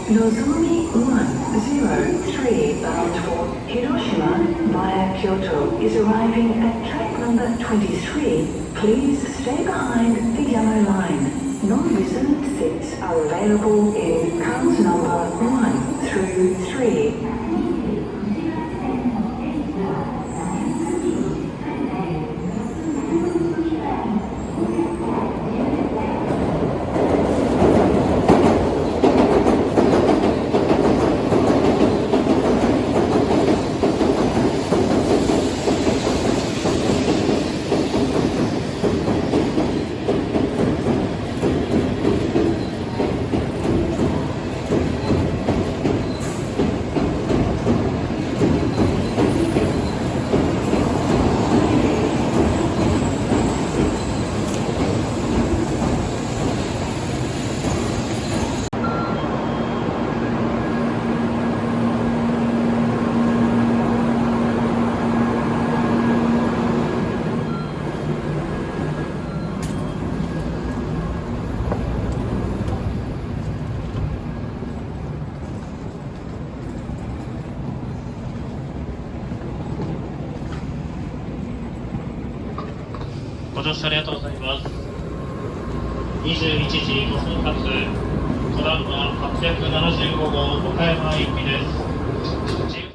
Nozomi 103 bound for Hiroshima via Kyoto is arriving at track number 23. Please stay behind the yellow line. Non-reserved seats are available in cars number 1 through 3. ご乗車ありがとうございます。21時5分発、トランマ875号岡山行きです。